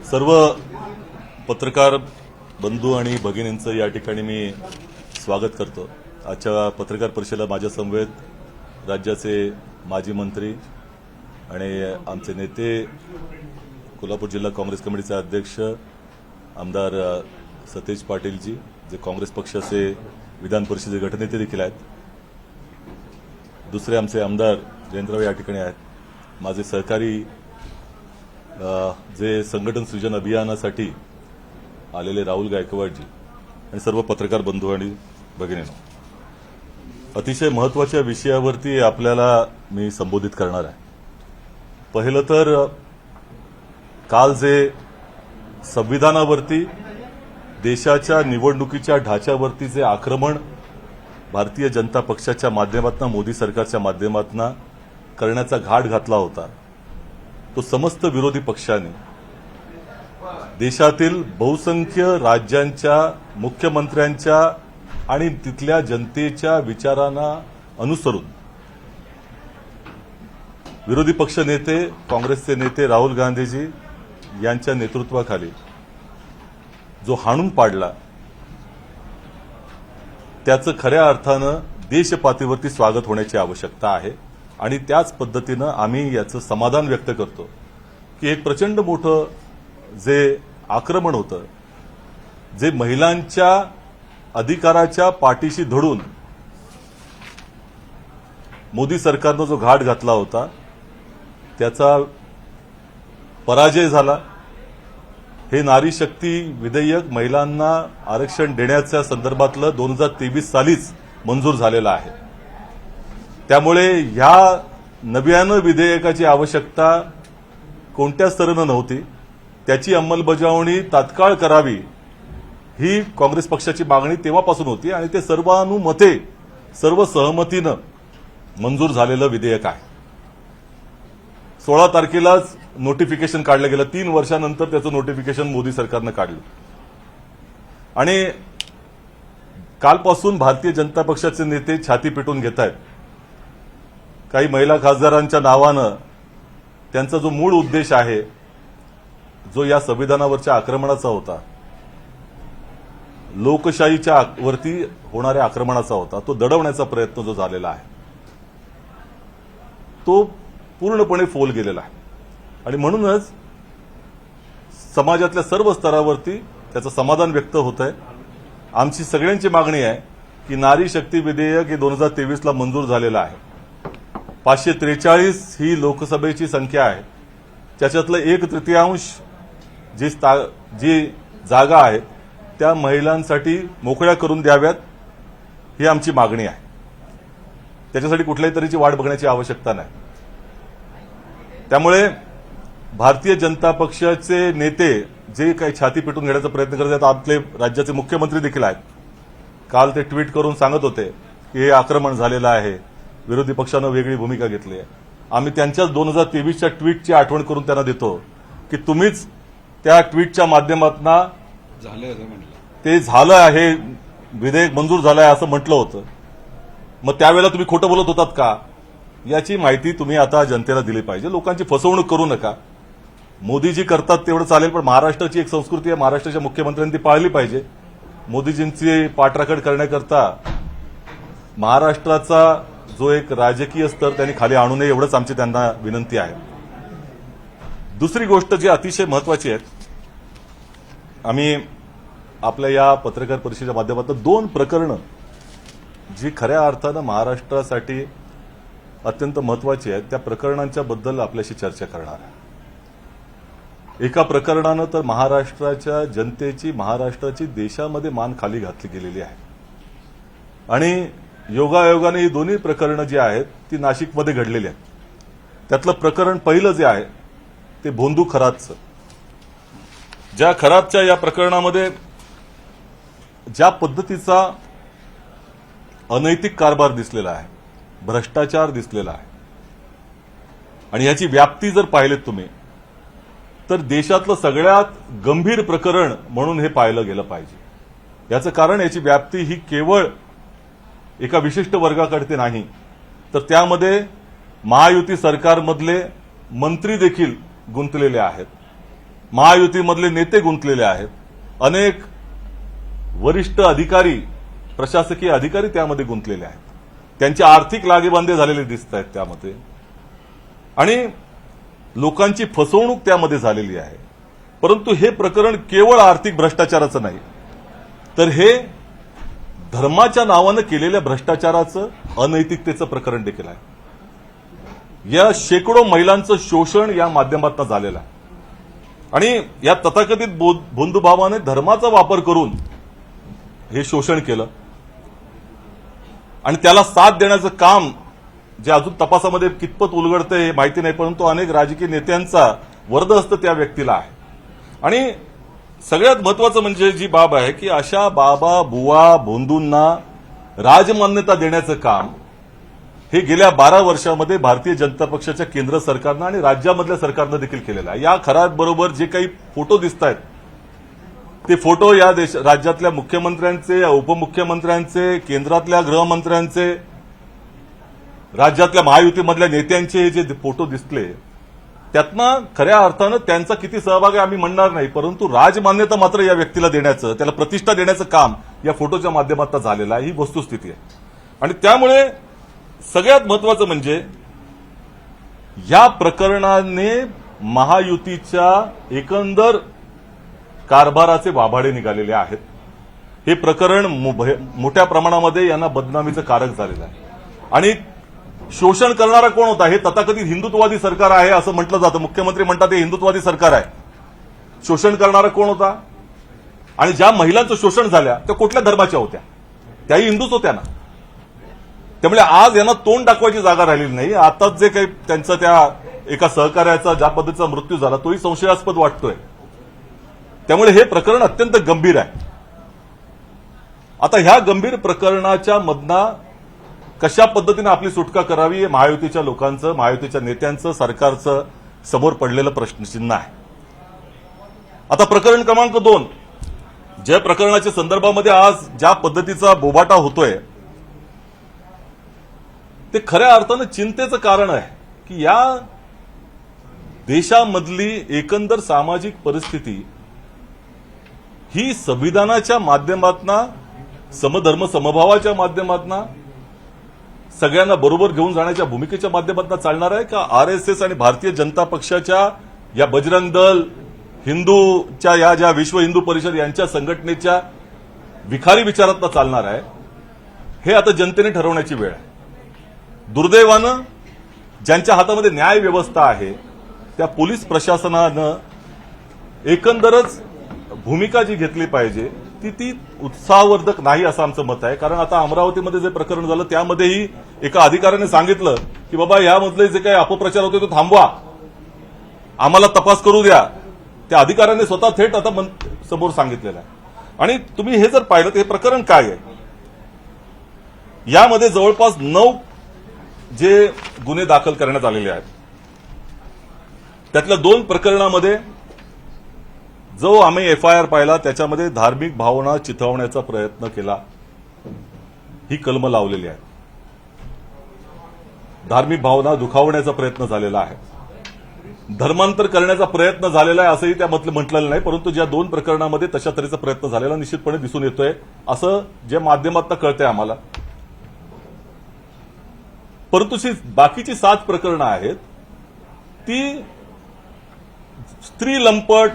सर्व पत्रकार बंधू आणि भगिनींचं या ठिकाणी मी स्वागत करतो। आजच्या पत्रकार परिषदेला माझ्या समवेत राज्याचे माजी मंत्री आणि आमचे नेते, कोल्हापूर जिल्हा काँग्रेस कमिटीचे अध्यक्ष आमदार सतेज पाटीलजी, जे काँग्रेस पक्षाचे विधान परिषदेचे गटनेते देखील आहेत। दुसरे आमचे आमदार जयंतराव या ठिकाणी आहेत। माझे सहकारी जे संघटन सृजन अभियानासाठी आलेले राहुल गायकवाडजी आणि सर्व पत्रकार बंधू आणि भगिनींनो, अतिशय महत्त्वाच्या विषयावरती आपल्याला मी संबोधित करणार आहे। पहिलं तर काल जे संविधानावरती, देशाच्या निवडणुकीच्या ढाच्यावरती जे आक्रमण भारतीय जनता पक्षाच्या माध्यमातून, मोदी सरकारच्या माध्यमातून करण्याचा घाट घातला होता, तो समस्त विरोधी पक्षांनी देशातील बहुसंख्य राज्यांच्या मुख्यमंत्र्यांच्या आणि तिथल्या जनतेच्या विचारांना अनुसरून विरोधी पक्ष नेते, काँग्रेसचे नेते राहुल गांधीजी यांच्या नेतृत्वाखाली जो हाणून पाडला, त्याचं खऱ्या अर्थानं देशपातळीवरती स्वागत होण्याची आवश्यकता आहे। आणि त्याच पद्धतीनं आम्ही याचं समाधान व्यक्त करतो की एक प्रचंड मोठं जे आक्रमण होतं, जे महिलांच्या अधिकाराच्या पाठीशी धडून मोदी सरकारनं जो घाट घातला होता, त्याचा पराजय झाला। हे नारी शक्ती विधेयक महिलांना आरक्षण देण्याच्या संदर्भातलं 2023 सालीच मंजूर झालेलं आहे। त्यामुळे ह्या नव्यानं विधेयकाची आवश्यकता कोणत्या स्तरानं नव्हती, त्याची अंमलबजावणी तात्काळ करावी ही काँग्रेस पक्षाची मागणी तेव्हापासून होती आणि ते सर्वानुमते, सर्व सहमतीनं मंजूर झालेलं विधेयक आहे। 16 तारखेलाच नोटिफिकेशन काढलं गेलं, 3 वर्षानंतर त्याचं नोटिफिकेशन मोदी सरकारनं काढलं आणि कालपासून भारतीय जनता पक्षाचे नेते छाती पिटून घेत आहेत। काही महिला खासदारांच्या नावानं त्यांचा जो मूळ उद्देश आहे, जो या संविधानावरच्या आक्रमणाचा होता, लोकशाहीच्या वरती होणाऱ्या आक्रमणाचा होता, तो दडवण्याचा प्रयत्न जो झालेला आहे, तो पूर्णपणे फोल गेलेला आहे। आणि म्हणूनच समाजातल्या सर्व स्तरावरती त्याचं समाधान व्यक्त होत आहे। आमची सगळ्यांची मागणी आहे की नारी शक्ती विधेयक हे 2023 ला मंजूर झालेलं आहे। 543 ही लोकसभेची संख्या आहे, त्याच्यातलं 1/3 जी जागा आहे त्या महिलांसाठी मोकळ्या करून द्याव्यात, ही आमची मागणी आहे। त्याच्यासाठी कुठल्याही तऱ्हेची वाट बघण्याची आवश्यकता नाही। त्यामुळे भारतीय जनता पक्षाचे नेते जे काही छाती पिटून घेण्याचा प्रयत्न करत आहेत, आपले राज्याचे मुख्यमंत्री देखील आहेत, काल ते ट्विट करून सांगत होते की हे आक्रमण झालेलं आहे, विरोधी पक्षानं वेगळी भूमिका घेतली आहे। आम्ही त्यांच्याच 2023च्या ट्विटची आठवण करून त्यांना देतो की तुम्हीच त्या ट्विटच्या माध्यमातून ते झालं आहे, विधेयक मंजूर झालं आहे असं म्हटलं होतं, मग त्यावेळेला तुम्ही खोटं बोलत होतात का, याची माहिती तुम्ही आता जनतेला दिली पाहिजे। लोकांची फसवणूक करू नका। मोदीजी करतात तेवढं चालेल, पण महाराष्ट्राची एक संस्कृती आहे, महाराष्ट्राच्या मुख्यमंत्र्यांनी ती पाळली पाहिजे। मोदीजींची पाठराखण करण्याकरता महाराष्ट्राचा जो एक राजकीय स्तर त्यांनी खाली आणू नये, एवढंच आमची त्यांना विनंती आहे। दुसरी गोष्ट जी अतिशय महत्वाची आहे, आम्ही आपल्या या पत्रकार परिषदेच्या माध्यमातून 2 प्रकरणं जी खऱ्या अर्थानं महाराष्ट्रासाठी अत्यंत महत्वाची आहेत, त्या प्रकरणांच्या बद्दल आपल्याशी चर्चा करणार आहे। एका प्रकरणानं तर महाराष्ट्राच्या जनतेची, महाराष्ट्राची देशामध्ये मान खाली घातली गेलेली आहे आणि योगायोगाने ही दोन्ही प्रकरणं जी आहेत ती नाशिकमध्ये घडलेली आहेत। त्यातलं प्रकरण पहिलं जे आहे ते भोंदू खरातचं। ज्या खरातच्या या प्रकरणामध्ये ज्या पद्धतीचा अनैतिक कारभार दिसलेला आहे, भ्रष्टाचार दिसलेला आहे आणि याची व्याप्ती जर पाहिलीत तुम्ही, तर देशातलं सगळ्यात गंभीर प्रकरण म्हणून हे पाहिलं गेलं पाहिजे। याचं कारण याची व्याप्ती ही केवळ एका विशिष्ट वर्गाकडे नाही, तर त्यामध्ये महायुती सरकारमधले मंत्री देखील गुंतलेले आहेत। महायुतीमधले नेते गुंतलेले आहेत, अनेक वरिष्ठ अधिकारी, प्रशासकीय अधिकारी त्यामध्ये गुंतलेले आहेत, त्यांचे आर्थिक लागेबांधे झालेले दिसत आहेत त्यामध्ये, आणि लोकांची फसवणूक त्यामध्ये झालेली आहे. परंतु हे प्रकरण केवळ आर्थिक भ्रष्टाचाराचं नाही, तर हे धर्माच्या नावानं केलेल्या भ्रष्टाचाराचं, अनैतिकतेचं प्रकरण देखील आहे. या शेकडो महिलांचं शोषण या माध्यमातून झालेलं आहे, आणि या तथाकथित बंधुभावाने धर्माचा वापर करून हे शोषण केलं, आणि त्याला साथ देण्याचं काम जे अजून तपासामध्ये कितपत उलगडतंय हे माहिती नाही, परंतु अनेक राजकीय नेत्यांचा वरदहस्त त्या व्यक्तीला आहे. आणि सगळ्यात महत्वाचं म्हणजे जी बाब आहे की अशा बाबा, बुवा, बोंधूंना राजमान्यता देण्याचं काम हे गेल्या 12 वर्षामध्ये भारतीय जनता पक्षाच्या केंद्र सरकारनं आणि राज्यामधल्या सरकारनं देखील केलेलं आहे. या खऱ्याबरोबर जे काही फोटो दिसत आहेत ते फोटो या राज्यातल्या मुख्यमंत्र्यांचे, उपमुख्यमंत्र्यांचे, केंद्रातल्या गृहमंत्र्यांचे, राज्यातल्या महायुतीमधल्या नेत्यांचे जे फोटो दिसले त्यातनं खऱ्या अर्थानं त्यांचा किती सहभाग आहे आम्ही म्हणणार नाही, परंतु राजमान्यता मात्र या व्यक्तीला देण्याचं, त्याला प्रतिष्ठा देण्याचं काम या फोटोच्या माध्यमातून झालेलं आहे, ही वस्तुस्थिती आहे. आणि त्यामुळे सगळ्यात महत्वाचं म्हणजे या प्रकरणाने महायुतीच्या एकंदर कारभाराचे वाभाडे निघालेले आहेत. हे प्रकरण मोठ्या प्रमाणामध्ये यांना बदनामीचं कारक झालेलं आहे. आणि शोषण करणारा कोण होता? हे तथाकथित हिंदुत्ववादी सरकार आहे असं म्हटलं जातं. मुख्यमंत्री म्हणतात हे हिंदुत्ववादी सरकार आहे. शोषण करणारा कोण होता? आणि ज्या महिलांचं शोषण झाल्या त्या कुठल्या धर्माच्या होत्या? त्याही हिंदूच होत्या ना. त्यामुळे आज यांना तोंड दाखवायची जागा राहिलेली नाही. आताच जे काही त्यांचा त्या एका सहकार्याचा ज्या पद्धतीचा मृत्यू झाला तोही संशयास्पद वाटतोय. त्यामुळे हे प्रकरण अत्यंत गंभीर आहे. आता ह्या गंभीर प्रकरणाच्या मधनं कशा पद्धतीने आपली सुटका करावी हे महायुतीच्या लोकांचं, महायुतीच्या नेत्यांचं, सरकारचं समोर पडलेलं प्रश्नचिन्ह आहे. आता प्रकरण क्रमांक 2, ज्या प्रकरणाच्या संदर्भामध्ये आज ज्या पद्धतीचा बोबाटा होतोय ते खऱ्या अर्थानं चिंतेचं कारण आहे की या देशामधली एकंदर सामाजिक परिस्थिती ही संविधानाच्या माध्यमातून, समधर्म समभावाच्या माध्यमातून, सगळ्यांना बरोबर घेऊन जाण्याच्या भूमिकेच्या माध्यमातून चालणार आहे का आरएसएस आणि भारतीय जनता पक्षाच्या या बजरंग दल, हिंदूच्या या ज्या विश्व हिंदू परिषद यांच्या संघटनेच्या विखारी विचारातनं चालणार आहे? हे आता जनतेने ठरवण्याची वेळ आहे. दुर्दैवानं ज्यांच्या हातामध्ये न्याय व्यवस्था आहे त्या पोलीस प्रशासनानं एकंदरच भूमिका जी घेतली पाहिजे ती उत्साहवर्धक नाही असं आमचं मत आहे. कारण आता अमरावतीमध्ये जे प्रकरण झालं त्यामध्येही एका अधिकाऱ्याने सांगितलं की बाबा यामधले जे काही अपप्रचार होते तो थांबवा, आम्हाला तपास करू द्या. त्या अधिकाऱ्याने स्वतः थेट आता समोर सांगितलेलं आहे. आणि तुम्ही हे जर पाहिलं तर हे प्रकरण काय आहे, यामध्ये जवळपास 9 जे गुन्हे दाखल करण्यात आलेले आहेत त्यातल्या 2 प्रकरणामध्ये जो आम्ही एफआयआर पाहिला त्याच्यामध्ये धार्मिक भावना चिथावण्याचा प्रयत्न केला, ही कलमं लावलेली आहे. धार्मिक भावना दुखावण्याचा प्रयत्न झालेला आहे, धर्मांतर करण्याचा प्रयत्न झालेला आहे असंही त्या म्हटलेलं नाही. परंतु ज्या 2 प्रकरणामध्ये तशा तऱ्हेचा प्रयत्न झालेला निश्चितपणे दिसून येतोय असं जे माध्यमातून कळतंय आम्हाला. परंतु बाकीची 7 प्रकरणं आहेत ती स्त्री लंपट,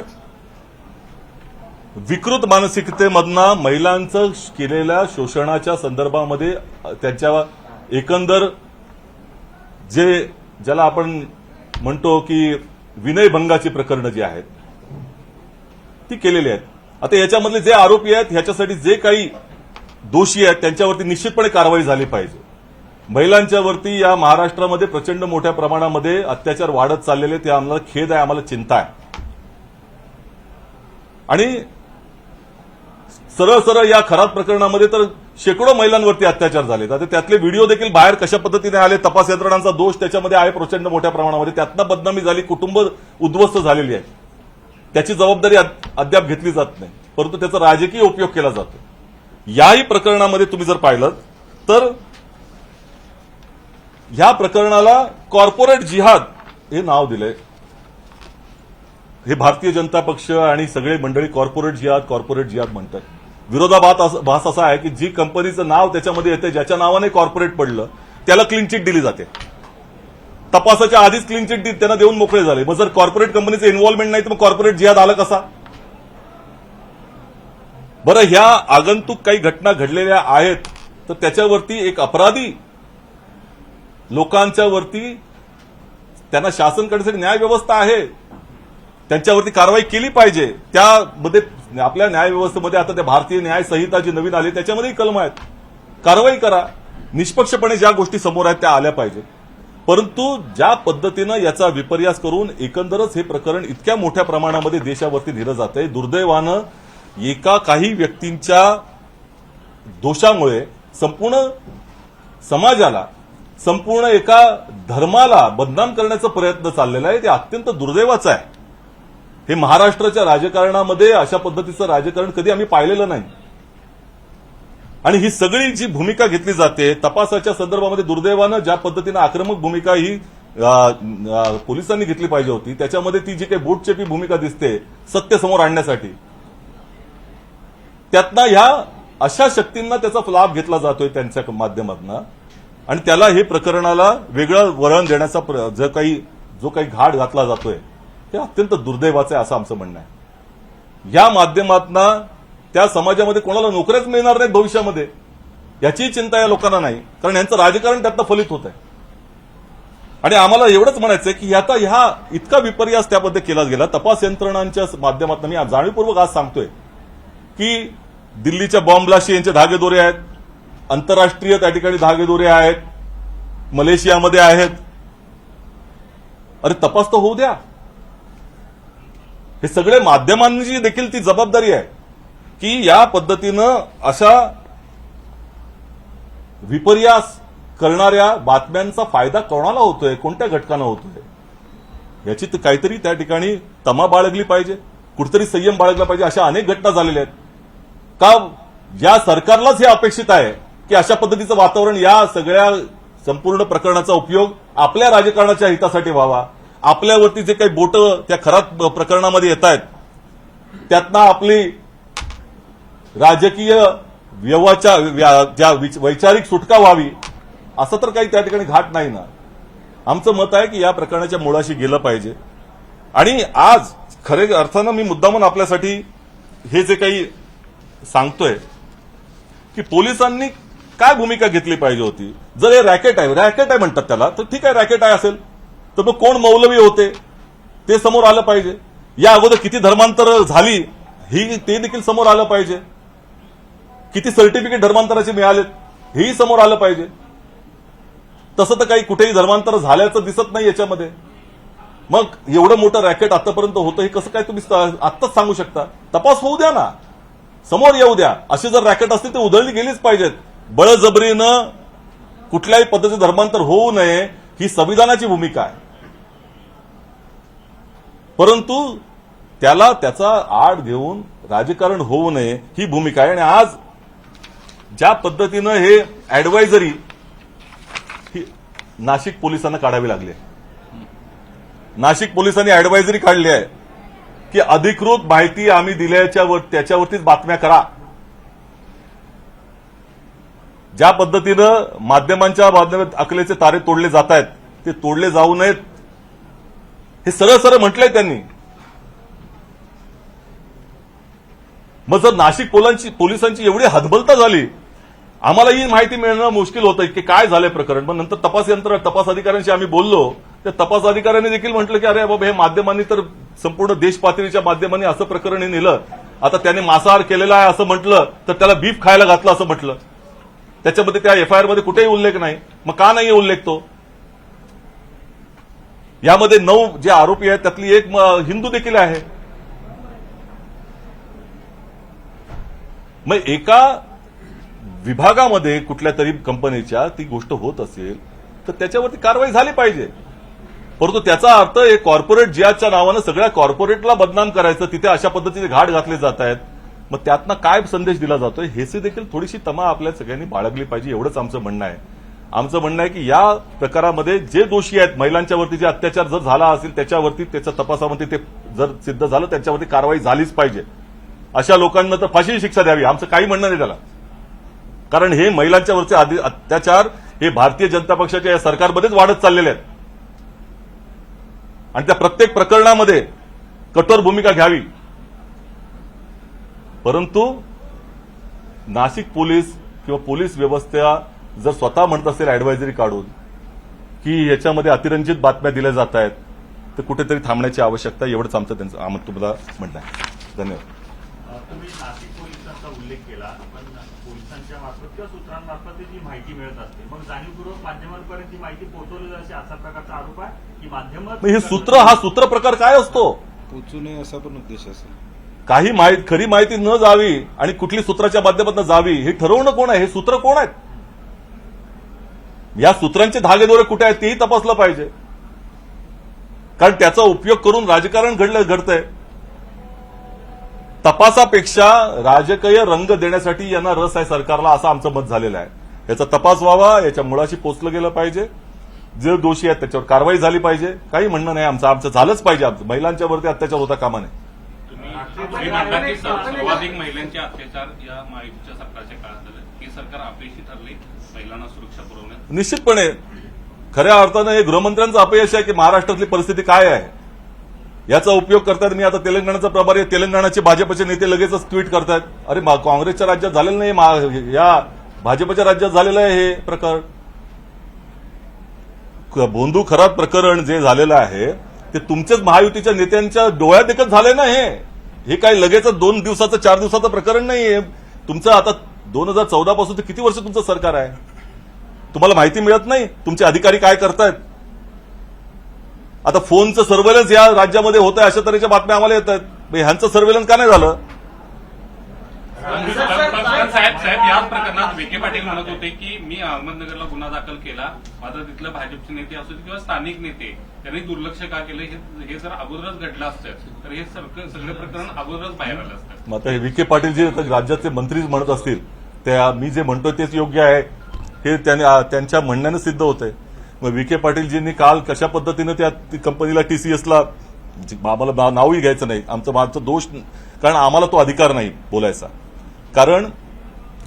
विकृत मानसिकतेमधनं महिलांचं केलेल्या शोषणाच्या संदर्भामध्ये त्यांच्या एकंदर जे ज्याला आपण म्हणतो की विनयभंगाची प्रकरणं जी आहेत ती केलेली आहेत. आता याच्यामधले जे आरोपी आहेत ह्याच्यासाठी जे काही दोषी आहेत त्यांच्यावरती निश्चितपणे कारवाई झाली पाहिजे. महिलांच्यावरती या महाराष्ट्रामध्ये प्रचंड मोठ्या प्रमाणामध्ये अत्याचार वाढत चाललेले, ते आम्हाला खेद आहे, आम्हाला चिंता आहे. आणि सरळ सरळ या खराब प्रकरणामध्ये तर शेकडो महिलांवरती अत्याचार झाले. आता त्यातले व्हिडिओ देखील बाहेर कशा पद्धतीने आले, तपास यंत्रणांचा दोष त्याच्यामध्ये आहे प्रचंड मोठ्या प्रमाणामध्ये. त्यातनं बदनामी झाली, कुटुंब उद्ध्वस्त झालेली आहे. त्याची जबाबदारी अद्याप घेतली जात नाही, परंतु त्याचा राजकीय उपयोग केला जातो. याही प्रकरणामध्ये तुम्ही जर पाहिलं तर ह्या प्रकरणाला कॉर्पोरेट जिहाद हे नाव दिलंय. हे भारतीय जनता पक्ष आणि सगळे मंडळी कॉर्पोरेट जिहाद म्हणतात. विरोधाभास असा आहे की जी कंपनीचं नाव त्याच्यामध्ये येते, ज्याच्या नावाने कॉर्पोरेट पडलं, त्याला क्लीन चिट दिली जाते. तपासाच्या आधीच क्लीन चिट त्यांना देऊन मोकळे झाले. मग जर कॉर्पोरेट कंपनीचं इन्व्हॉल्वमेंट नाही तर मग कॉर्पोरेट जिहाद आलं कसा? बरं, ह्या आगंतुक काही घटना घडलेल्या आहेत तर त्याच्यावरती एक अपराधी लोकांच्या वरती त्यांना शासन करण्यासाठी न्याय व्यवस्था आहे, त्यांच्यावरती कारवाई केली पाहिजे. त्यामध्ये आपल्या न्याय व्यवस्थेमध्ये आता त्या भारतीय न्याय संहिता जी नवीन आली त्याच्यामध्येही कलम आहेत. कारवाई करा. निष्पक्षपणे ज्या गोष्टी समोर आहेत त्या आल्या पाहिजेत. परंतु ज्या पद्धतीनं याचा विपर्यास करून एकंदरच हे प्रकरण इतक्या मोठ्या प्रमाणामध्ये देशावरती नेलं जातंय, दुर्दैवानं एका काही व्यक्तींच्या दोषामुळे संपूर्ण समाजाला, संपूर्ण एका धर्माला बदनाम करण्याचा प्रयत्न चाललेला आहे. ते अत्यंत दुर्दैवाचं आहे. हे महाराष्ट्राच्या राजकारणामध्ये अशा पद्धतीचं राजकारण कधी आम्ही पाहिलेलं नाही. आणि ही सगळी जी भूमिका घेतली जाते तपासाच्या संदर्भामध्ये, दुर्दैवानं ज्या पद्धतीनं आक्रमक भूमिका ही पोलिसांनी घेतली पाहिजे होती, त्याच्यामध्ये ती जी काही बोटचेपी भूमिका दिसते सत्य समोर आणण्यासाठी, त्यातनं ह्या अशा शक्तींना त्याचा लाभ घेतला जातोय त्यांच्या माध्यमातून. आणि त्याला हे प्रकरणाला वेगळं वळण देण्याचा जो काही घाट घातला जातोय हे अत्यंत दुर्दैवाचं आहे असं आमचं म्हणणं आहे. या माध्यमातून त्या समाजामध्ये कोणाला नोकऱ्याच मिळणार नाहीत भविष्यामध्ये, याचीही चिंता या लोकांना नाही, कारण यांचं राजकारण त्यातनं फलित होत आहे. आणि आम्हाला एवढंच म्हणायचंय की आता ह्या इतका विपर्यास त्यामध्ये केला गेला तपास यंत्रणांच्या माध्यमातून. मी जाणीवपूर्वक आज सांगतोय की दिल्लीच्या बॉम्ब ब्लास्टचे यांचे धागेदोरे आहेत, आंतरराष्ट्रीय त्या ठिकाणी धागेदोरे आहेत, मलेशियामध्ये आहेत. अरे तपास तर होऊ द्या. हे सगळे माध्यमांची देखील ती जबाबदारी आहे की या पद्धतीनं अशा विपर्यास करणाऱ्या बातम्यांचा फायदा कोणाला होतोय, कोणत्या घटकांना होतोय, याची काहीतरी त्या ठिकाणी तमा बाळगली पाहिजे, कुठेतरी संयम बाळगला पाहिजे. अशा अनेक घटना झालेल्या आहेत. का या सरकारलाच हे अपेक्षित आहे की अशा पद्धतीचं वातावरण, या सगळ्या संपूर्ण प्रकरणाचा उपयोग आपल्या राजकारणाच्या हितासाठी व्हावा. आपल्यावरती जे काही बोटं त्या खराब प्रकरणामध्ये येत आहेत त्यातनं आपली राजकीय ज्या वैचारिक सुटका व्हावी, असं तर काही त्या ठिकाणी घाट नाही ना. आमचं मत आहे की या प्रकरणाच्या मुळाशी गेलं पाहिजे. आणि आज खरे अर्थानं मी मुद्दामून आपल्यासाठी हे जे काही सांगतोय की पोलिसांनी काय भूमिका घेतली पाहिजे होती. जर हे रॅकेट आहे म्हणतात त्याला, तर ठीक आहे, रॅकेट आहे असेल तर मग कोण मौलवी होते ते समोर आलं पाहिजे. या अगोदर किती धर्मांतर झाली ही ते देखील समोर आलं पाहिजे. किती सर्टिफिकेट धर्मांतराचे मिळालेत हेही समोर आलं पाहिजे. तसं तर काही कुठेही धर्मांतर झाल्याचं दिसत नाही याच्यामध्ये. मग एवढं मोठं रॅकेट आतापर्यंत होतं हे कसं काय तुम्ही आत्ताच सांगू शकता? तपास होऊ द्या ना, समोर येऊ द्या. अशी जर रॅकेट असतील तर उधळली गेलीच पाहिजेत. बळजबरीनं कुठल्याही पद्धतीचं धर्मांतर होऊ नये ही संविधानाची भूमिका आहे. परंतु त्याला त्याचा आड घेऊन राजकारण होऊ नये ही भूमिका आहे. आणि आज ज्या पद्धतीनं हे ऍडवायझरी नाशिक पोलिसांना काढावी लागली आहे. नाशिक पोलिसांनी ऍडवायझरी काढली आहे की अधिकृत माहिती आम्ही त्याच्यावरतीच बातम्या करा. ज्या पद्धतीनं माध्यमांच्या माध्यमात अकलेचे तारे तोडले जात आहेत ते तोडले जाऊ नयेत हे सरळ सरळ म्हटलंय त्यांनी. मग जर नाशिक पोलिसांची एवढी हतबलता झाली, आम्हाला ही माहिती मिळणं मुश्किल होतं की काय झालंय प्रकरण. पण नंतर तपास अधिकाऱ्यांशी आम्ही बोललो, त्या तपास अधिकाऱ्यांनी देखील म्हटलं की अरे बाबा, हे माध्यमांनी तर संपूर्ण देश पातळीच्या माध्यमांनी असं प्रकरण नेलं, आता त्याने मांसाहार केलेला आहे असं म्हटलं तर त्याला बीफ खायला घातलं असं म्हटलं. त्याच्यामध्ये त्या एफआयआर मध्ये कुठेही उल्लेख नाही. मग का नाही उल्लेख तो? यामध्ये 9 जे आरोपी आहेत त्यातली एक हिंदू देखील आहे. मग एका विभागामध्ये कुठल्या तरी कंपनीच्या ती गोष्ट होत असेल तर त्याच्यावरती कारवाई झाली पाहिजे. परंतु त्याचा अर्थ हे कॉर्पोरेट जिहादच्या नावानं सगळ्या कॉर्पोरेटला बदनाम करायचं, तिथे अशा पद्धतीचे घाट घातले जात आहेत. मग त्यातनं काय संदेश दिला जातोय हेची देखील थोडीशी तमा आपल्या सगळ्यांनी बाळगली पाहिजे, एवढंच आमचं म्हणणं आहे. आमचं म्हणणं आहे की या प्रकारामध्ये जे दोषी आहेत, महिलांच्यावरती जे अत्याचार जर झाला असेल त्याच्यावरती त्याच्या तपासामध्ये ते जर सिद्ध झालं त्यांच्यावरती कारवाई झालीच पाहिजे. अशा लोकांना तर फाशी शिक्षा द्यावी, आमचं काही म्हणणं नाही त्याला. कारण हे महिलांच्यावरचे अत्याचार हे भारतीय जनता पक्षाच्या या सरकारमध्येच वाढत चाललेले आहेत आणि त्या प्रत्येक प्रकरणामध्ये कठोर भूमिका घ्यावी. परंतु नाशिक पोलीस किंवा पोलीस व्यवस्था जर स्वतः म्हणत असेल ऍडव्हायझरी काढून की याच्यामध्ये अतिरंजित बातम्या दिल्या जात आहेत, तर कुठेतरी थांबण्याची आवश्यकता आहे. एवढंच आमचं तुम्हाला म्हणणं आहे. धन्यवाद. तुम्ही नाशिक पोलिसांचा उल्लेख केला, पण पोलिसांच्या मार्फत किंवा सूत्रांमार्फत जी माहिती मिळत असते, मग जाणीवपूर्वक माध्यमांपर्यंत ही माहिती पोहोचवली जाते असा प्रकारचा आरोप आहे की माध्यमात हे सूत्र प्रकार काय असतो? पोचू नये असा पण उद्देश असेल. काही खरी माहिती न जावी आणि कुठली सूत्राच्या माध्यमातून जावी हे ठरवणं कोण आहे? हे सूत्र कोण आहेत? या सूत्रांचे धागेदोरे कुठे आहेत तेही तपासलं पाहिजे. कारण त्याचा उपयोग करून राजकारण घडतंय. तपासापेक्षा राजकीय रंग देण्यासाठी यांना रस आहे सरकारला, असं आमचं मत झालेलं आहे. याचा तपास व्हावा, याच्या मुळाशी पोचलं गेलं पाहिजे. जे दोषी आहेत त्याच्यावर कारवाई झाली पाहिजे. काही म्हणणं नाही आमचं झालंच पाहिजे. महिलांच्या वरती अत्याचार होता कामा नये. तुम्ही म्हणता की सर्वाधिक महिलांचे अत्याचार या महायुतीच्या सरकारच्या काळात झाले. हे सरकार अपयशी ठरले महिलांना सुरक्षा पुरवण्यात. निश्चितपणे खऱ्या अर्थानं हे गृहमंत्र्यांचं अपयश आहे की महाराष्ट्रातली परिस्थिती काय आहे याचा उपयोग करतात. मी आता तेलंगणाचा प्रभारी आहे, तेलंगणाचे भाजपचे नेते लगेचच ट्विट करतात, अरे काँग्रेसच्या राज्यात झालेलं नाही, या भाजपच्या राज्यात झालेलं आहे हे प्रकरण. भोंदू खरात प्रकरण जे झालेलं आहे ते तुमच्याच महायुतीच्या नेत्यांच्या डोळ्यात देखत झाले ना. हे काही लगेच 2 दिवसाचं 4 दिवसाचं प्रकरण नाही. तुमचं आता 2014 पासून ते किती वर्ष तुमचं सरकार आहे? तुम्हाला माहिती मिळत नाही तुमचे अधिकारी काय करतायत? आता फोनचं सर्व्हेलन्स या राज्यामध्ये होत आहे अशा तऱ्हेच्या बातम्या आम्हाला येत आहेत. ह्यांचं सर्व्हेलन्स का नाही झालं? साहेब याच प्रकरणात विखे पाटील म्हणत होते की मी अहमदनगरला गुन्हा दाखल केला, माझा तिथलं भाजपचे नेते असू किंवा स्थानिक नेते त्यांनी दुर्लक्ष का केलं, हे जर अगोदरच घडलं असतं तर हे सगळे प्रकरण अगोदरच बाहेर आलं असतं. मग आता हे विखे पाटील जे राज्याचे मंत्री म्हणत असतील त्या मी जे म्हणतोय तेच योग्य आहे हे त्यांच्या म्हणण्यानं सिद्ध होतंय. मग विखे पाटीलजींनी काल कशा पद्धतीनं त्या कंपनीला टीसीएसला, आम्हाला नावही घ्यायचं नाही, आमचं दोष, कारण आम्हाला तो अधिकार नाही बोलायचा. कारण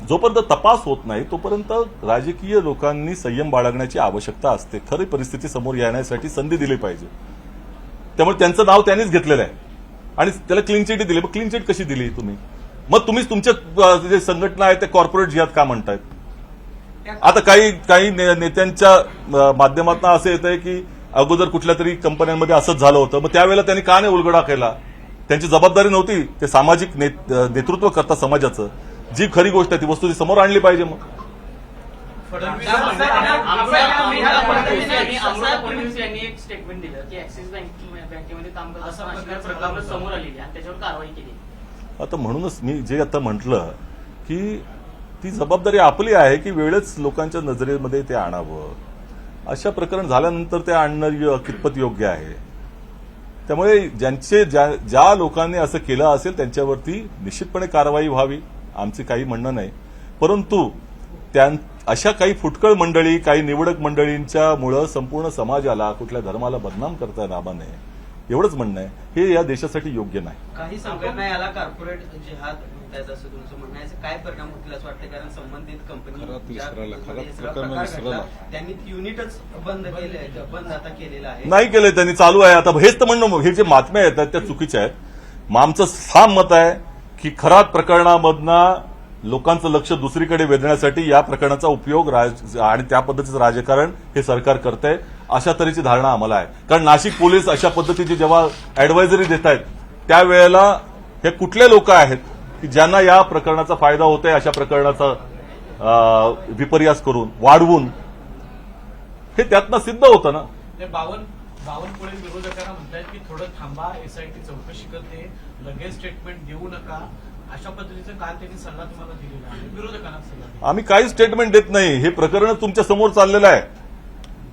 जोपर्यंत तपास होत नाही तोपर्यंत राजकीय लोकांनी संयम बाळगण्याची आवश्यकता असते. खरी परिस्थिती समोर येण्यासाठी संधी दिली पाहिजे. त्यामुळे त्यांचं नाव त्यांनीच घेतलेलं आहे आणि त्याला क्लीन चिट दिली. मग क्लीन चिट कशी दिली तुम्ही? मग तुम्हीच तुमच्या जे संघटना आहे ते कॉर्पोरेट जिहाद का म्हणतायत? आता काही नेत्यांच्या माध्यमातून असं येत आहे की अगोदर कुठल्या तरी कंपन्यांमध्ये असंच झालं होतं, मग त्यावेळेला त्यांनी का नाही उलगडा केला? त्यांची जबाबदारी नव्हती? ते सामाजिक नेतृत्व करता समाजाचं, जी खरी गोष्ट आहे ती वस्तू समोर आणली पाहिजे. मग फडणवीस यांनी एक स्टेटमेंट दिलं की ऍक्सिस बँकेमध्ये काम करत असताना प्रकरण समोर आलेली आणि त्याच्यावर कारवाई केली. आता म्हणूनच मी जे आता म्हटलं की ती जबाबदारी आपली आहे की वेळच लोकांच्या नजरेमध्ये ते आणावं. अशा प्रकरण झाल्यानंतर ते आणणं कितपत योग्य आहे? त्यामुळे ज्या लोकांनी असं केलं असेल त्यांच्यावरती निश्चितपणे कारवाई व्हावी, आमचे काही म्हणणं नाही. परंतु अशा काही फुटकळ मंडळी, काही निवडक मंडळींच्यामुळं संपूर्ण समाजाला, कुठल्या धर्माला बदनाम करता कामा नये एवढंच म्हणणं आहे. हे या देशासाठी योग्य नाही. काही संघटना याला कॉर्पोरेट जिहाद म्हणतात असं तुमचं म्हणणं आहे. काय परिणाम होतील असं वाटतं? कारण संबंधित कंपनी त्यांनी युनिटच बंद आता केलेलं आहे. नाही केलंय त्यांनी, चालू आहे. आता हेच तर म्हणणं, हे जे बातम्या येतात त्या चुकीच्या आहेत. मग आमचं ठाम मत आहे की खरात प्रकरणामधनं लोकांचं लक्ष दुसरीकडे वेधण्यासाठी या प्रकरणाचा उपयोग आणि त्या पद्धतीचं राजकारण हे सरकार करतंय अशा तऱ्हेची धारणा आम्हाला आहे. कारण नाशिक पोलीस अशा पद्धतीची जेव्हा ऍडव्हायझरी देत आहेत त्यावेळेला हे कुठले लोक आहेत की ज्यांना या प्रकरणाचा फायदा होतोय, अशा प्रकरणाचा विपर्यास करून वाढवून हे त्यातनं सिद्ध होतं ना. ते बावनकुळे विरोधकांना म्हणतायत की थोडं थांबा, एसआयटी चौकशी करते, लगेच स्टेटमेंट देऊ नका, अशा पद्धतीचा काल त्यांनी सल्ला तुम्हाला दिलेला आहे. विरोधकांना सल्ला आम्ही काही स्टेटमेंट देत नाही. हे प्रकरण तुमच्या समोर चाललेलं आहे,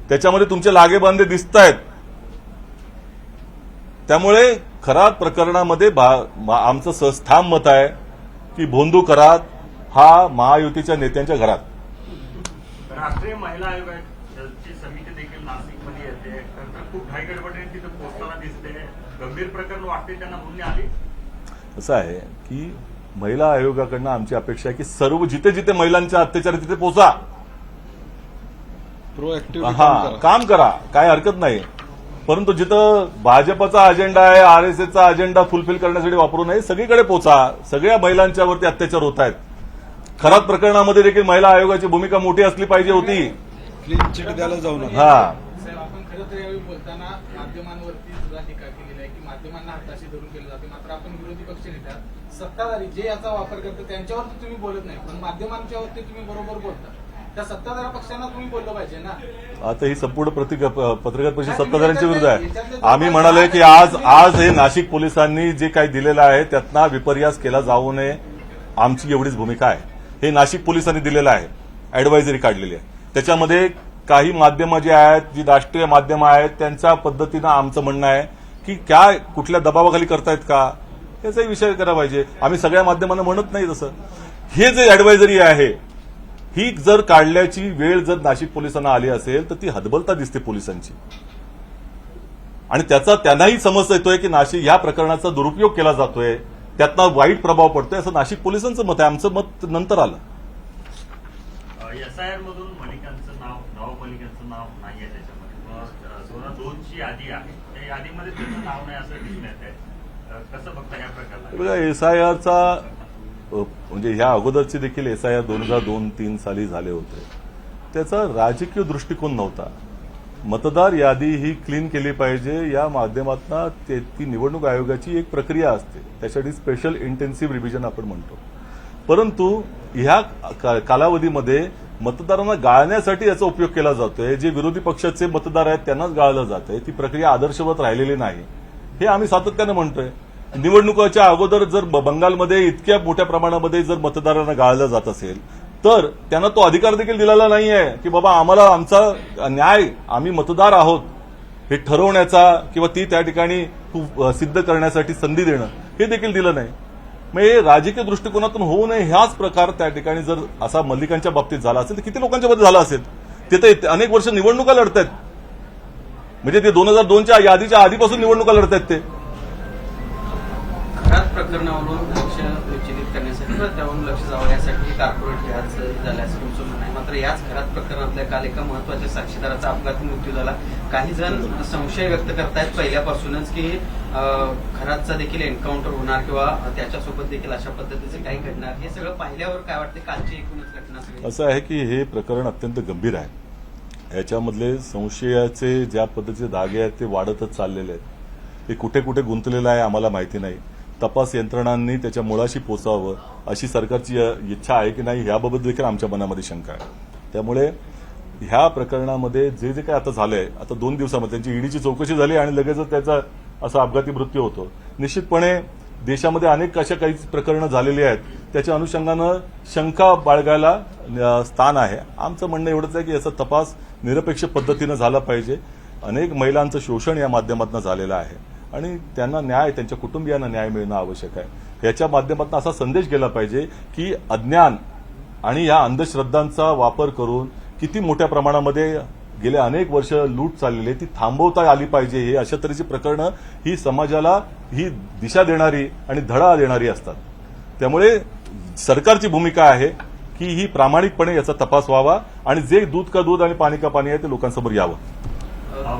त्याच्यामध्ये तुमचे लागेबांधे दिसत आहेत. त्यामुळे खरात प्रकरणामध्ये आमचं ठाम मत आहे की भोंदू करात हा महायुतीच्या नेत्यांच्या घरात. राष्ट्रीय महिला आयोगाची समिती देखील नाशिकमध्ये येते, खूप घाईगडबडीने तिथे पोहोचताना दिसते. गंभीर प्रकरण वाटते असं आहे की महिला आयोगाकडनं आमची अपेक्षा आहे की सर्व जिथे जिथे महिलांच्या अत्याचार आहे तिथे पोचा. प्रोएक्टिव्ह काम करा, काय हरकत नाही. परंतु जिथं भाजपचा अजेंडा आहे, आरएसएसचा अजेंडा फुलफिल करण्यासाठी वापरू नये, सगळीकडे पोचा. सगळ्या महिलांच्यावरती अत्याचार होत आहेत. खरात प्रकरणामध्ये देखील महिला आयोगाची भूमिका मोठी असली पाहिजे होती. क्लीन चिट द्यायला जाऊ नका. हा, साहेब, आपण खरं तर यावेळी बोलताना माध्यमांवरती सुद्धा टीका केलेली आहे की माध्यमांना हाताशी धरून केलं जाते. मात्र आपण विरोधी पक्ष नेत्यात, सत्ताधारी जे याचा वापर करतात त्यांच्यावरती तुम्ही बोलत नाही, पण माध्यमांच्यावरती तुम्ही बरोबर बोलता. त्या सत्ताधारी पक्षांना तुम्ही बोललं पाहिजे ना. आता ही संपूर्ण पत्रकार परिषद सत्ताधाऱ्यांच्या विरुद्ध आहे. आम्ही म्हणाले की आज हे नाशिक पोलिसांनी जे काही दिलेलं आहे त्यातनं विपर्यास केला जाऊ नये, आमची एवढीच भूमिका आहे. हे नाशिक पोलिसांनी दिलेलं आहे, अॅडव्हायझरी काढलेली आहे. त्याच्यामध्ये काही माध्यमं जी आहेत, जी राष्ट्रीय माध्यमं आहेत, त्यांच्या पद्धतीनं आमचं म्हणणं आहे की काय कुठल्या दबावाखाली करतायत का, याचाही विषय करायला पाहिजे. आम्ही सगळ्या माध्यमांना म्हणत नाही तसं. हे जे अॅडव्हायझरी आहे ही जर काढल्याची वेळ जर नाशिक पोलिसांना आली असेल तर ती हतबलता दिसते पोलिसांची. आणि त्याचा त्यांनाही समज येतोय की नाशिक या प्रकरणाचा दुरुपयोग केला जातोय, त्यातनं वाईट प्रभाव पडतोय, असं नाशिक पोलिसांचं मत आहे. आमचं मत नंतर आलं. एसआयआर मधून मलिकांचं नाव मलिकांचं नाव नाहीये त्याच्यामध्ये. 2002ची यादी आहे, त्या यादीमध्ये त्याचं नाव नाही असं दिसून येत आहे. कसं बघता या प्रकारला? बघा, एसआयआरचा म्हणजे ह्या अगोदरचे देखील एसआयआर 2002-03 साली झाले होते. त्याचा राजकीय दृष्टिकोन नव्हता. मतदार यादी ही क्लीन केली पाहिजे या माध्यमातून ती निवडणूक आयोगाची एक प्रक्रिया असते, त्यासाठी स्पेशल इंटेन्सिव्ह रिव्हिजन आपण म्हणतो. परंतु ह्या कालावधीमध्ये मतदारांना गाळण्यासाठी याचा उपयोग केला जातोय. जे विरोधी पक्षाचे मतदार आहेत त्यांनाच गाळलं जातंय. ती प्रक्रिया आदर्शवत राहिलेली नाही, हे आम्ही सातत्यानं म्हणतोय. निवडणुकाच्या अगोदर जर बंगालमध्ये इतक्या मोठ्या प्रमाणामध्ये जर मतदारांना गाळलं जात असेल तर त्यांना तो अधिकार देखील दिलेला नाहीये की बाबा आम्हाला आमचा न्याय, आम्ही मतदार आहोत हे ठरवण्याचा किंवा ती त्या ठिकाणी सिद्ध करण्यासाठी संधी देणं, हे देखील दिलं नाही. मग हे राजकीय दृष्टिकोनातून होऊ नये हाच प्रकार त्या ठिकाणी जर असा मल्लिकांच्या बाबतीत झाला असेल तर किती लोकांच्या बाबतीत झाला असेल. ते तर अनेक वर्ष निवडणुका लढतायत, म्हणजे ते 2002च्या यादीच्या आधीपासून निवडणुका लढतायत. ते खरात प्रकरणावरून लक्ष विचलित करण्यासाठी किंवा त्यावरून लक्ष जावं यासाठी कॉर्पोरेट व्याज झालं असं तुमचं म्हणणं आहे. मात्र याच खरात प्रकरणातल्या काल एका महत्वाच्या साक्षीदाराचा अपघाती मृत्यू झाला. काही जण संशय व्यक्त करतायत पहिल्यापासूनच की खरातचा देखील एन्काउंटर होणार किंवा त्याच्यासोबत देखील अशा पद्धतीचे काही घडणार. हे सगळं पाहिल्यावर काय वाटते कालची एकूणच घटना? असं आहे की हे प्रकरण अत्यंत गंभीर आहे. याच्यामधले संशयाचे ज्या पद्धतीचे धागे आहेत ते वाढतच चाललेले आहेत. ते कुठे कुठे गुंतलेलं आहे आम्हाला माहिती नाही. तपास यंत्रणांनी त्याच्या मुळाशी पोचावं अशी सरकारची इच्छा आहे की नाही याबाबत देखील आमच्या मनामध्ये शंका आहे. त्यामुळे ह्या प्रकरणामध्ये जे जे काय आता झालंय, आता 2 दिवसामध्ये त्यांची ईडीची चौकशी झाली आणि लगेचच त्याचा असा अपघाती मृत्यू होतो. निश्चितपणे देशामध्ये अनेक अशा काही प्रकरणं झालेली आहेत, त्याच्या अनुषंगानं शंका बाळगायला स्थान आहे. आमचं म्हणणं एवढंच आहे की याचा तपास निरपेक्ष पद्धतीनं झाला पाहिजे. अनेक महिलांचं शोषण या माध्यमातून झालेलं आहे आणि त्यांना न्याय, त्यांच्या कुटुंबियांना न्याय मिळणं आवश्यक आहे. याच्या माध्यमातून असा संदेश गेला पाहिजे की अज्ञान आणि या अंधश्रद्धांचा वापर करून किती मोठ्या प्रमाणामध्ये गेले अनेक वर्ष लूट चाललेली ती थांबवता आली पाहिजे. हे अशा तऱ्हेची प्रकरणं ही समाजाला ही दिशा देणारी आणि धडा देणारी असतात. त्यामुळे सरकारची भूमिका आहे की ही प्रामाणिकपणे याचा तपास व्हावा आणि जे दूध का दूध आणि पाणी का पाणी आहे ते लोकांसमोर यावं.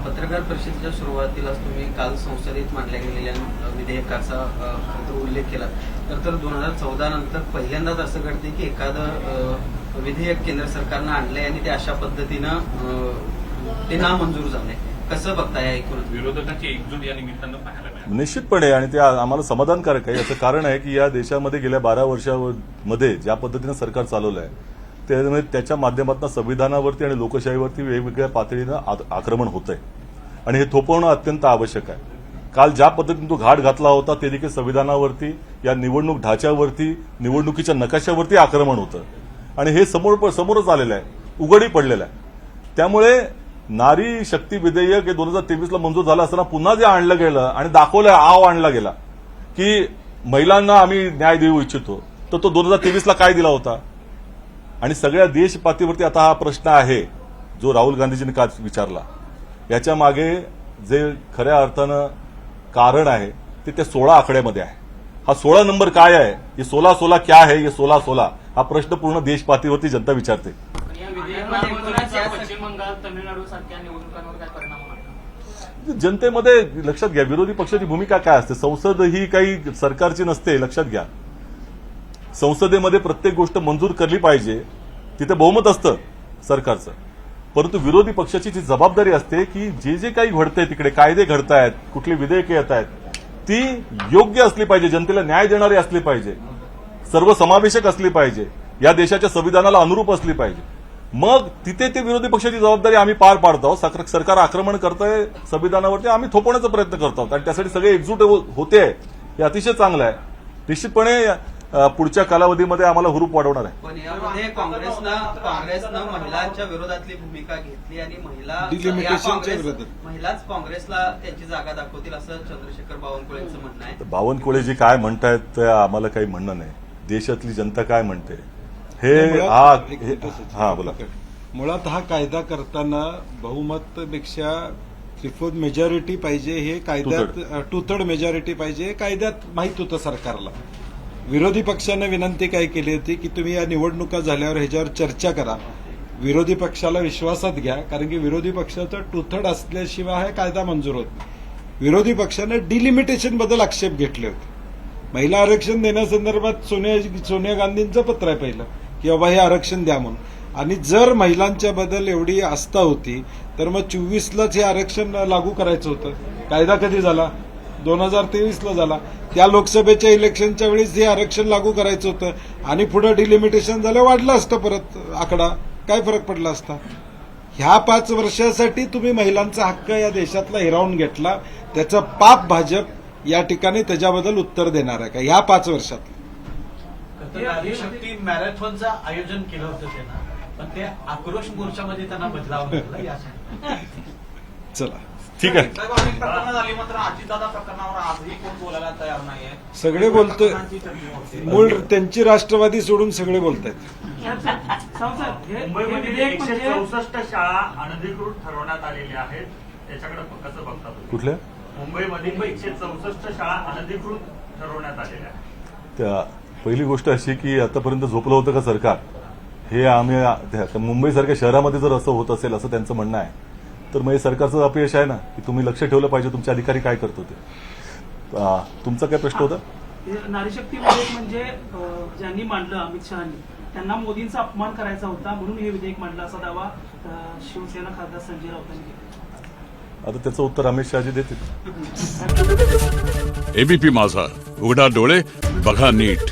पत्रकार परिषदेच्या सुरुवातीलाच तुम्ही काल संसदेत मांडल्या गेलेल्या विधेयकाचा उल्लेख केला. तर 2014 नंतर पहिल्यांदाच असं घडते की एखादं विधेयक केंद्र सरकारनं आणलंय आणि ते अशा पद्धतीनं ते नामंजूर झालंय. कसं बघताय ऐकून? विरोधकांची एकजूट या निमित्तानं पाहायला मिळाली निश्चितपणे, आणि ते आम्हाला समाधानकारक आहे. याचं कारण आहे की या देशामध्ये गेल्या 12 वर्षांमध्ये ज्या पद्धतीनं सरकार चालवलं आहे त्यामुळे त्याच्या माध्यमातून संविधानावरती आणि लोकशाहीवरती वेगवेगळ्या पातळीनं आक्रमण होतंय आणि हे थोपवणं अत्यंत आवश्यक आहे. काल ज्या पद्धतीने तो घाट घातला होता ते देखील संविधानावरती, या निवडणूक ढाच्यावरती, निवडणुकीच्या नकाशावरती आक्रमण होतं आणि हे समोरच आलेलं आहे, उघडी पडलेलं आहे. त्यामुळे नारी शक्ती विधेयक हे 2023ला मंजूर झालं असताना पुन्हा जे आणलं गेलं आणि दाखवलं आणला गेला की महिलांना आम्ही न्याय देऊ इच्छितो, तर तो 2023ला काय दिला होता. आणि सगळ्या देश पातळीवरती आता हा प्रश्न आहे जो राहुल गांधीजींनी का विचारला. याच्या मागे जे खऱ्या अर्थानं कारण आहे ते त्या 16 आकड्यामध्ये आहे. हा 16 नंबर काय आहे, ये 16-16 क्या है, ये 16-16 हा प्रश्न पूर्ण देश पातळीवरती जनता विचारते. पण या विधेयकामुळे पश्चिम बंगाल तमिळनाडू सारख्या निवडणुकांवर काय परिणाम होणार? जनतेमध्ये लक्षात घ्या, विरोधी पक्षाची भूमिका काय असते. संसद ही काही सरकारची नसते, लक्षात घ्या. संसदेमध्ये प्रत्येक गोष्ट मंजूर करली पाहिजे, तिथे बहुमत असतं सरकारचं. परंतु विरोधी पक्षाची जी जबाबदारी असते की जे काही घडतंय तिकडे, कायदे घडतायत, कुठली विधेयके येत आहेत, ती योग्य असली पाहिजे, जनतेला न्याय देणारी असली पाहिजे, सर्वसमावेशक असली पाहिजे, या देशाच्या संविधानाला अनुरूप असली पाहिजे. मग तिथे ते विरोधी पक्षाची जबाबदारी आम्ही पार पाडतो आहोत. सरकार आक्रमण करतंय संविधानावरती, आम्ही थोपवण्याचा प्रयत्न करतो आहोत आणि त्यासाठी सगळे एकजूट होते, हे अतिशय चांगलं आहे. निश्चितपणे पुढच्या कालावधीमध्ये आम्हाला हुरूप वाढवणार आहे. पण यामध्ये काँग्रेसनं महिलांच्या विरोधातली भूमिका घेतली आणि Delimitationच्या विरोधात. महिलाच काँग्रेसला त्यांची जागा दाखवतील असं चंद्रशेखर बावनकुळेंचं म्हणणं आहे. बावनकुळेजी काय म्हणतायत ते आम्हाला काही म्हणणं नाही. देशातली जनता काय म्हणते हे हा बोला. मुळात हा कायदा करताना बहुमतपेक्षा त्रिफोद मेजॉरिटी पाहिजे, हे कायद्यात टू थर्ड मेजॉरिटी पाहिजे, हे कायद्यात माहित होतं सरकारला. विरोधी पक्षानं विनंती काय केली होती की तुम्ही या निवडणुका झाल्यावर ह्याच्यावर चर्चा करा, विरोधी पक्षाला विश्वासात घ्या, कारण की विरोधी पक्षाचा टू थर्ड असल्याशिवाय हा कायदा मंजूर होत नाही. विरोधी पक्षानं डिलिमिटेशन बद्दल आक्षेप घेतले होते. महिला आरक्षण देण्यासंदर्भात सोनिया गांधींचं पत्र आहे पहिलं की बाबा हे आरक्षण द्या म्हणून. आणि जर महिलांच्या बद्दल एवढी आस्था होती तर मग 24लाच हे आरक्षण लागू करायचं होतं. कायदा कधी झाला? 2023ला झाला. त्या लोकसभेच्या इलेक्शनच्या वेळेस हे आरक्षण लागू करायचं होतं आणि पुढे डिलिमिटेशन झालं, वाढलं असतं परत आकडा, काय फरक पडला असता. ह्या 5 वर्षासाठी तुम्ही महिलांचा हक्क या देशातला हिरावून घेतला, त्याचं पाप भाजप या ठिकाणी त्याच्याबद्दल उत्तर देणार आहे का ह्या 5 वर्षात? नारी शक्ती मॅरेथॉनचं आयोजन केलं होतं त्यांना, पण ते आक्रोश मोर्चामध्ये त्यांना बदलावं लागलं यासाठी. चला ठीक आहे. साहेब, अनेक प्रकरणं झाली, मात्र अजितदादा प्रकरणावर आजही कोण बोलायला तयार नाहीये. सगळे बोलतोय, मूळ त्यांची राष्ट्रवादी सोडून सगळे बोलतायत. मुंबईमध्ये 164 शाळा अनधिकृत ठरवण्यात आलेल्या आहेत, त्याच्याकडे कसं बघता तुम्ही? कुठल्या? मुंबईमध्ये 164 शाळा अनधिकृत ठरवण्यात आलेल्या आहेत. त्या पहिली गोष्ट अशी की आतापर्यंत झोपलं होतं का सरकार, हे आम्ही मुंबईसारख्या शहरामध्ये जर असं होत असेल असं त्यांचं म्हणणं आहे, तर मग हे सरकारचं अपयश आहे ना, की तुम्ही लक्ष ठेवलं पाहिजे तुमचे अधिकारी काय करत होते. तुमचा काय प्रश्न होता? नारीशक्ती विधेयक म्हणजे ज्यांनी मांडलं अमित शहानी, त्यांना मोदींचा अपमान करायचा होता म्हणून हे विधेयक मांडलं असा दावा शिवसेना खासदार संजय राऊतांनी केला. आता त्याचं उत्तर अमित शहाजी देतील. एबीपी माझा, उघडा डोळे बघा नीट.